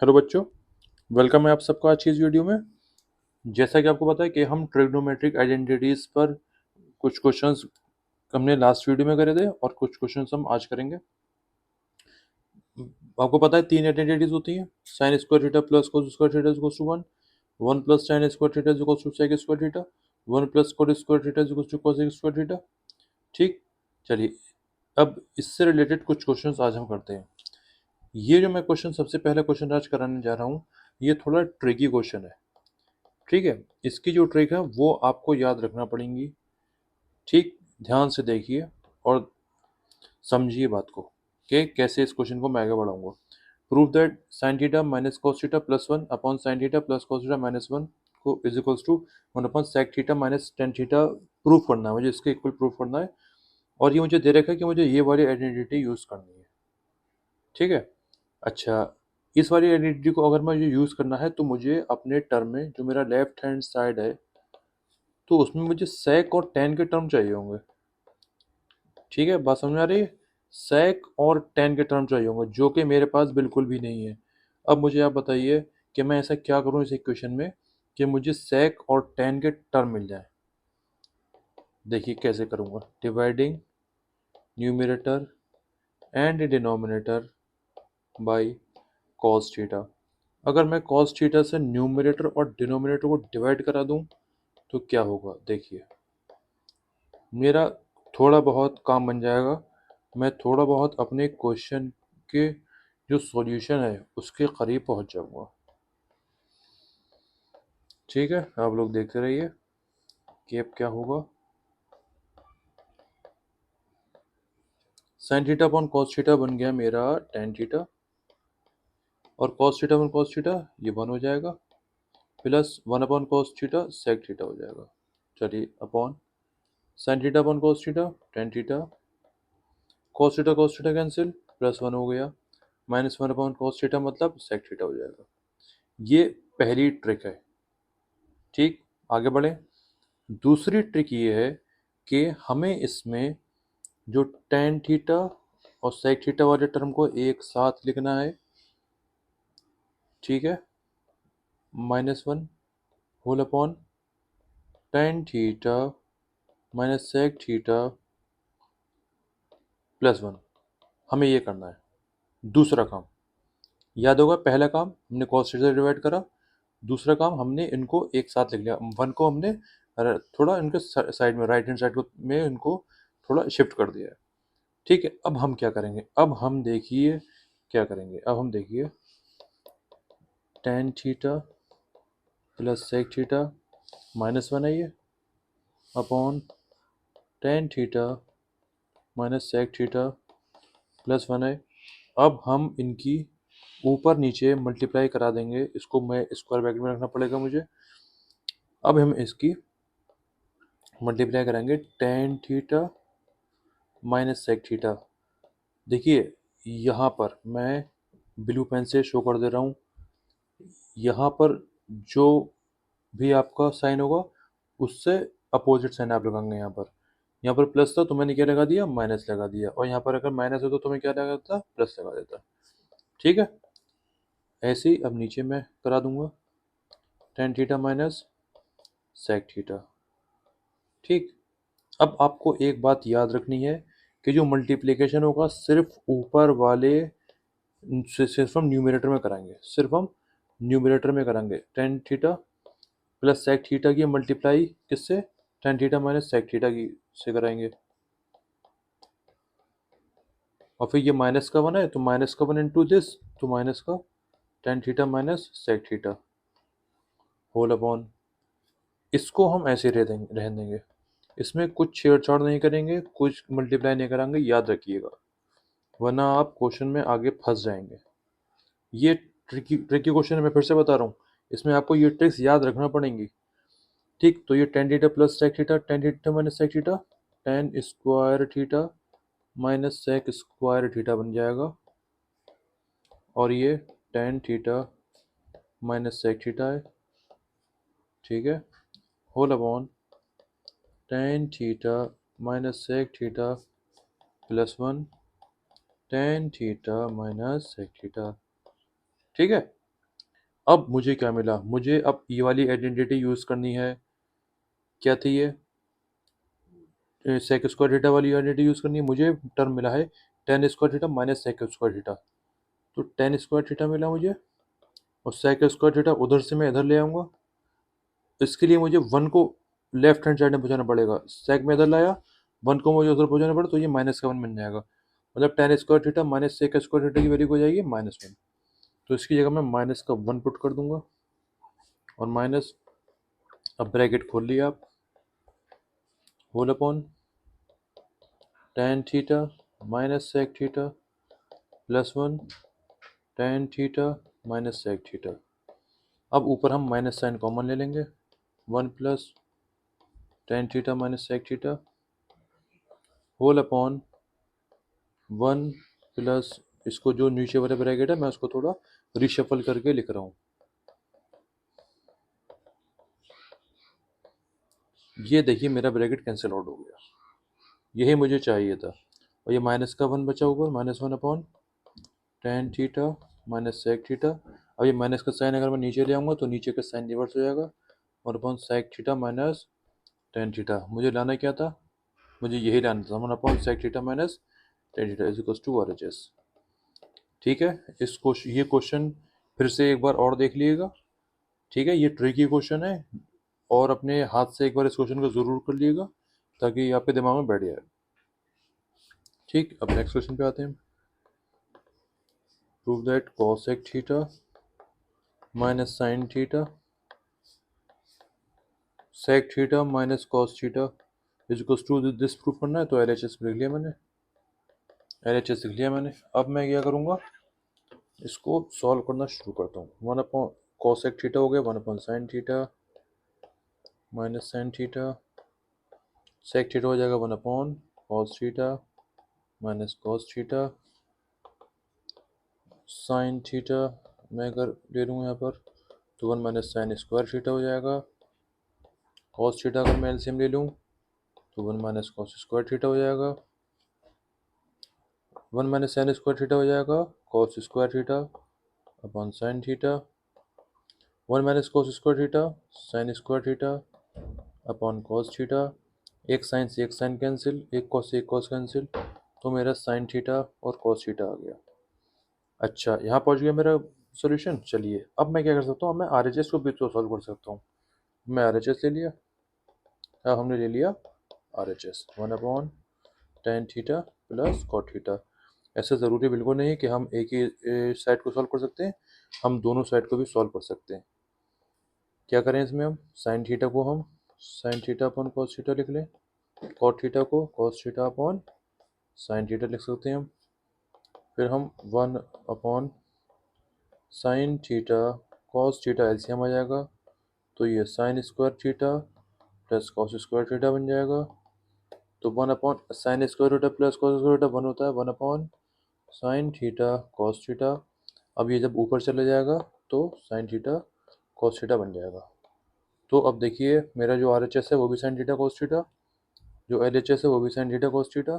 Hello बच्चों, welcome है आप सबका आज की इस वीडियो में। जैसा कि आपको पता है कि हम ट्रिग्नोमेट्रिक आइडेंटिटीज पर कुछ क्वेश्चंस हमने लास्ट वीडियो में करे थे और कुछ क्वेश्चंस हम आज करेंगे। आपको पता है तीन आइडेंटिटीज होती हैं, sine square theta plus cos square theta equals to 1, 1 plus sine square theta equals to sec square theta, 1 plus cot square theta equals to cosec square theta. ठीक, चलिए अब इससे रिलेटेड कुछ क्वेश्चंस आज हम करते हैं। ये जो मैं क्वेश्चन सबसे पहला क्वेश्चन आज कराने जा रहा हूँ, ये थोड़ा ट्रिकी क्वेश्चन है। ठीक है, इसकी जो ट्रिक है वो आपको याद रखना पड़ेगी। ठीक, ध्यान से देखिए और समझिए बात को कि कैसे इस क्वेश्चन को मैं आगे बढ़ाऊंगा। Prove that sine theta minus cos theta plus 1 upon sine theta plus cos theta minus 1 को is equals to 1 upon sec theta minus tan theta proof करना है, मुझे इसके इक्वल प्रूफ करना है। और ये मुझे दे रखा है कि मुझे ये वाली आइडेंटिटी यूज करनी है। ठीक है, अच्छा, इस वाली आइडेंटिटी को अगर मुझे यूज करना है तो मुझे अपने टर्म में जो मेरा लेफ्ट हैंड साइड है तो उसमें मुझे सेक और टेन के टर्म चाहिए होंगे। ठीक है, बात समझ में आ रही है? सेक और टेन के टर्म चाहिए होंगे जो कि मेरे पास बिल्कुल भी नहीं है। अब मुझे आप बताइए कि मैं ऐसा क्या करूं इस इक्वेशन में कि मुझे सेक और टेन के टर्म मिल जाए। देखिए कैसे करूंगा, dividing numerator and denominator by cos theta. अगर मैं कॉस थीटा से न्यूमरेटर और डिनोमिनेटर को डिवाइड करा दूं तो क्या होगा, देखिए मेरा थोड़ा बहुत काम बन जाएगा। मैं थोड़ा बहुत अपने क्वेश्चन के जो सॉल्यूशन है उसके करीब पहुंच जाऊंगा। ठीक है, आप लोग देखते रहिए कि अब क्या होगा। Sine theta upon cos theta बन गया मेरा टेन थीटा, और cos theta upon cos theta ये 1 हो जाएगा, plus 1 upon cos theta sec theta हो जाएगा। चलिए upon sine theta upon cos theta tan theta, cos theta cancel, plus 1 हो गया, माइनस 1 अपॉन कॉस थीटा मतलब सेक थीटा हो जाएगा। ये पहली ट्रिक है। ठीक, आगे बढ़े। दूसरी ट्रिक ये है कि हमें इसमें जो टेन थीटा और सेक थीटा वाले टर्म को एक साथ लिखना है। ठीक है, -1 whole upon tan theta minus sec theta plus 1, हमें ये करना है। दूसरा काम याद होगा, पहला काम हमने कॉस थीटा से डिवाइड करा, दूसरा काम हमने इनको एक साथ लिख लिया। 1 को हमने थोड़ा इनके साइड में राइट हैंड साइड को में इनको थोड़ा शिफ्ट कर दिया है। ठीक है, अब हम क्या करेंगे, अब हम देखिए क्या करेंगे, अब हम देखिए tan theta plus sec theta -1 है ये, upon tan theta minus sec theta plus 1 है। अब हम इनकी ऊपर नीचे मल्टीप्लाई करा देंगे, इसको मैं स्क्वायर ब्रैकेट में रखना पड़ेगा मुझे। अब हम इसकी मल्टीप्लाई करेंगे tan theta minus sec theta. देखिए यहाँ पर मैं ब्लू पेन से शो कर दे रहा हूँ, यहाँ पर जो भी आपका साइन होगा उससे अपोजिट साइन आप लगाएंगे। यहाँ पर प्लस था तो मैंने क्या लगा दिया, माइनस लगा दिया, और यहाँ पर अगर माइनस होता तो मैं क्या लगा देता, प्लस लगा देता। ठीक है, ऐसे ही अब नीचे मैं करा दूंगा tan theta minus sec theta. ठीक, अब आपको एक बात याद रखनी है कि जो मल्टीप्लिकेशन होगा सिर्फ ऊपर वाले सिर्फ हम न्यूमरेटर में कराएंगे, सिर्फ हम न्यूमरेटर में कराएंगे। Tan theta plus sec theta की मल्टीप्लाई किससे, tan theta minus sec theta की से कराएंगे। और फिर ये माइनस का 1 है तो माइनस का 1 इंटू दिस, तो माइनस का tan theta minus sec theta whole upon, इसको हम ऐसे रहने देंगे, इसमें कुछ छेड़छाड़ नहीं करेंगे, कुछ मल्टीप्लाई नहीं कराएंगे, याद रखिएगा, वरना आप क्वेश्चन में आगे फंस जाएंगे। ये ट्रिकी ट्रिकी क्वेश्चन है, मैं फिर से बता रहा हूँ, इसमें आपको ये ट्रिक्स याद रखना पड़ेंगी। ठीक, तो ये tan theta plus sec theta, tan theta minus sec theta, tan square theta minus sec square theta बन जाएगा, और ये tan theta minus sec theta है। ठीक है, whole upon tan theta minus sec theta plus 1 tan theta minus sec theta. ठीक है, अब मुझे क्या मिला, मुझे अब ये वाली आइडेंटिटी यूज़ करनी है। क्या थी ये? सेक स्क्वायर थीटा वाली आइडेंटिटी यूज़ करनी है। मुझे टर्म मिला है tan square theta minus sec square theta. तो टेन स्क्वायर थीटा मिला मुझे, और सेक स्क्वायर थीटा उधर से मैं इधर ले आऊँगा। इसके लिए मुझे वन को लेफ्ट हैंड साइड में पहुँचाना पड़ेगा। सेक में इधर लाया, वन को मुझे उधर पहुँचाना पड़ा, तो ये माइनस का वन बन जाएगा। मतलब tan square theta minus sec square theta की वैल्यू हो जाएगी माइनस वन। तो इसकी जगह मैं माइनस का वन पुट कर दूंगा, और माइनस, अब ब्रैकेट खोल लिया आप, whole upon tan theta minus sec theta plus one tan theta minus sec theta. अब ऊपर हम माइनस साइन कॉमन ले लेंगे, one plus tan theta minus sec theta whole upon one plus, इसको जो नीचे वाला ब्रैकेट है मैं उसको थोड़ा रिशफल करके लिख रहा हूँ। ये देखिए मेरा ब्रैकेट कैंसिल आउट हो गया, यही मुझे चाहिए था। और ये माइनस का वन बचा ऊपर, minus one upon tan theta minus sec theta. अब ये माइनस का साइन अगर मैं नीचे ले आऊँगा तो नीचे का साइन रिवर्स हो जाएगा, और upon sec theta minus tan theta. मुझे लाना क्या था? मुझे यही लाना था, one upon sec theta minus tan theta is equals to RHS। ठीक है, ये क्वेश्चन फिर से एक बार और देख लीजिएगा। ठीक है, ये ट्रिकी क्वेश्चन है, और अपने हाथ से एक बार इस क्वेश्चन को ज़रूर कर लीजिएगा ताकि ये आपके दिमाग में बैठ जाए। ठीक, अब नेक्स्ट क्वेश्चन पे आते हैं। Prove that cosec theta minus sine theta sec theta minus cos theta is equals to, this prove करना है। तो LHS लिख लिया मैंने, LHS लिख लिया मैंने। अब मैं क्या करूँगा, इसको सॉल्व करना शुरू करता हूँ। वन अपॉन cosec थीटा हो गया, one upon sine theta minus sine theta, sec theta हो जाएगा one upon cos theta minus cos theta, sine theta मैं अगर ले लूँ यहाँ पर तो one minus sign square theta हो जाएगा। cos थीटा अगर मैं एलसीएम ले लूँ तो one minus cos square theta हो जाएगा, one minus sign square theta हो जाएगा cos square theta upon sine theta, one minus cos square theta sine square theta upon cos theta. एक साइन से एक साइन कैंसिल, एक cos से एक cos कैंसिल, तो मेरा साइन थीटा और cos थीटा आ गया। अच्छा, यहाँ पहुँच गया मेरा सॉल्यूशन। चलिए अब मैं क्या कर सकता हूँ, मैं RHS को भी तो सॉल्व कर सकता हूँ। मैं RHS ले लिया, अब हमने ले लिया RHS one upon tan theta plus cot theta. ऐसा ज़रूरी बिल्कुल नहीं है कि हम एक ही साइड को सॉल्व कर सकते हैं, हम दोनों साइड को भी सॉल्व कर सकते हैं। क्या करें इसमें, हम साइन थीटा को हम sine theta upon cos theta लिख लें, कॉट थीटा को cos theta upon sine theta लिख सकते हैं हम। फिर हम one upon sine theta cos theta LCM आ जाएगा, तो ये sine square theta plus cos square theta बन जाएगा। तो one upon sine square theta plus cos square theta one होता है, one upon sine theta cos theta. अब ये जब ऊपर चले जाएगा तो साइन थीटा कॉस थीटा बन जाएगा। तो अब देखिए मेरा जो RHS है वो भी साइन थीटा कॉस थीटा, जो LHS है वो भी साइन थीटा कॉस थीटा।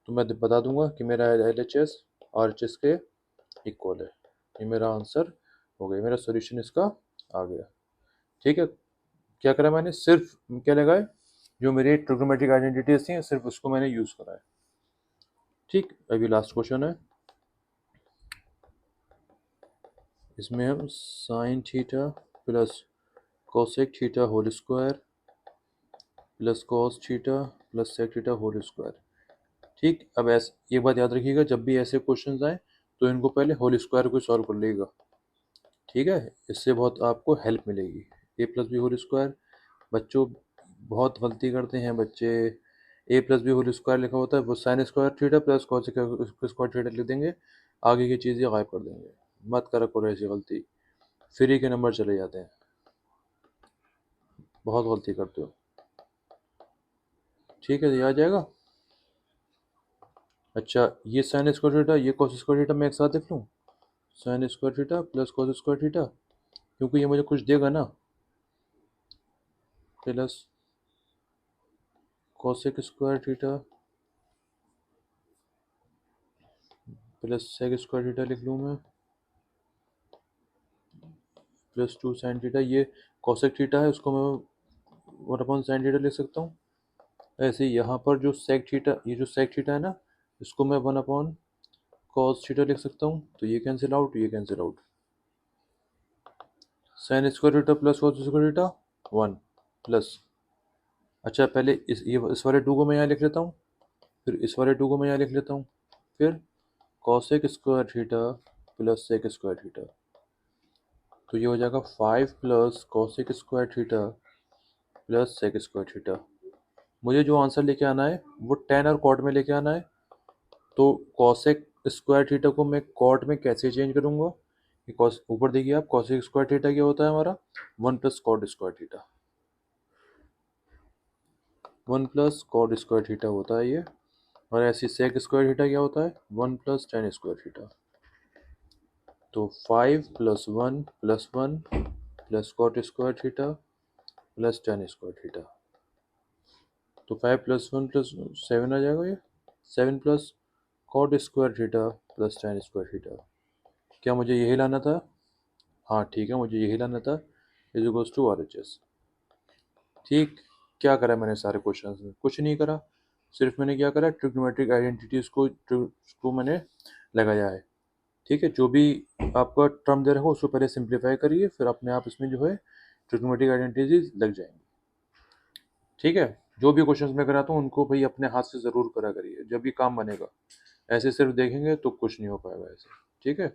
तो मैं बता दूंगा कि मेरा LHS RHS के इक्वल है। ये मेरा आंसर हो गया, मेरा सोल्यूशन इसका आ गया। ठीक है, क्या करा मैंने, सिर्फ क्या लगाए, जो मेरी ट्रिग्नोमेट्रिक आइडेंटिटीज थी सिर्फ उसको मैंने यूज़ करा है। ठीक, अभी लास्ट क्वेश्चन है, इसमें हम sine theta plus cosec theta whole square plus cos theta plus sec theta whole square. ठीक, अब ऐसे एक बात याद रखिएगा, जब भी ऐसे क्वेश्चन आए तो इनको पहले होल स्क्वायर को सॉल्व कर लेगा। ठीक है, इससे बहुत आपको हेल्प मिलेगी। ए प्लस बी होल स्क्वायर, बच्चों बहुत गलती करते हैं बच्चे, ए प्लस बी होल स्क्वायर लिखा होता है वो sign square theta plus cos square theta लिख देंगे, आगे की चीज़ें गायब कर देंगे। मत करा करो ऐसी गलती, फ्री के नंबर चले जाते हैं, बहुत गलती करते हो। ठीक है, ये आ जाएगा। अच्छा, ये साइन स्क्वायर थीटा ये कॉस स्क्वायर थीटा मैं एक साथ लिख लूँ, sine square theta plus cos square theta, क्योंकि ये मुझे कुछ देगा ना, plus cosec square theta plus sec square theta लिख लूँ मैं, प्लस 2 साइन थीटा, ये कॉसेक थीटा है, उसको मैं 1/sin थीटा लिख सकता हूँ। ऐसे ही यहाँ पर जो सेक थीटा, ये जो सेक थीटा है ना, इसको मैं 1/cos थीटा लिख सकता हूँ। तो ये कैंसिल आउट, ये cancel out. Sign square theta plus cos square theta 1 plus, अच्छा पहले इस वाले 2 को मैं यहाँ लिख लेता हूँ, फिर इस वाले 2 को मैं यहाँ लिख लेता हूँ, फिर cosec square theta plus sec square theta. तो ये हो जाएगा 5 plus cosec square theta plus sec square theta. मुझे जो आंसर लेके आना है वो tan और cot में लेके आना है। तो कॉसेक स्क्वायर थीटा को मैं कॉट में कैसे चेंज करूंगा, बिकॉज ऊपर देखिए आप, कॉसेक स्क्वायर थीटा क्या होता है हमारा, 1 plus cot square theta, 1 plus cot square theta होता है ये। और ऐसे सेक स्क्वायर थीटा क्या होता है, 1 प्लस tan स्क्वायर थीटा। तो 5 plus 1 plus 1 plus cot square theta plus tan square theta. तो 5 प्लस 1 प्लस 7 आ जाएगा ये, 7 plus cot square theta plus tan square theta. क्या मुझे यही लाना था? हाँ ठीक है, मुझे यही लाना था, इज इक्वल्स टू RHS। ठीक, क्या करा मैंने सारे क्वेश्चंस में? कुछ नहीं करा, सिर्फ मैंने क्या करा, ट्रिग्नोमेट्रिक आइडेंटिटीज़ को मैंने लगाया है। ठीक है, जो भी आपका टर्म दे रहा हो उसको पहले सिंप्लीफाई करिए, फिर अपने आप इसमें जो है ट्रिग्नोमेट्रिक आइडेंटिटीज लग जाएंगी। ठीक है, जो भी क्वेश्चंस मैं कराता हूँ उनको भाई अपने हाथ से ज़रूर करा करिए, जब भी काम बनेगा। ऐसे सिर्फ देखेंगे तो कुछ नहीं हो पाएगा ऐसे। ठीक है।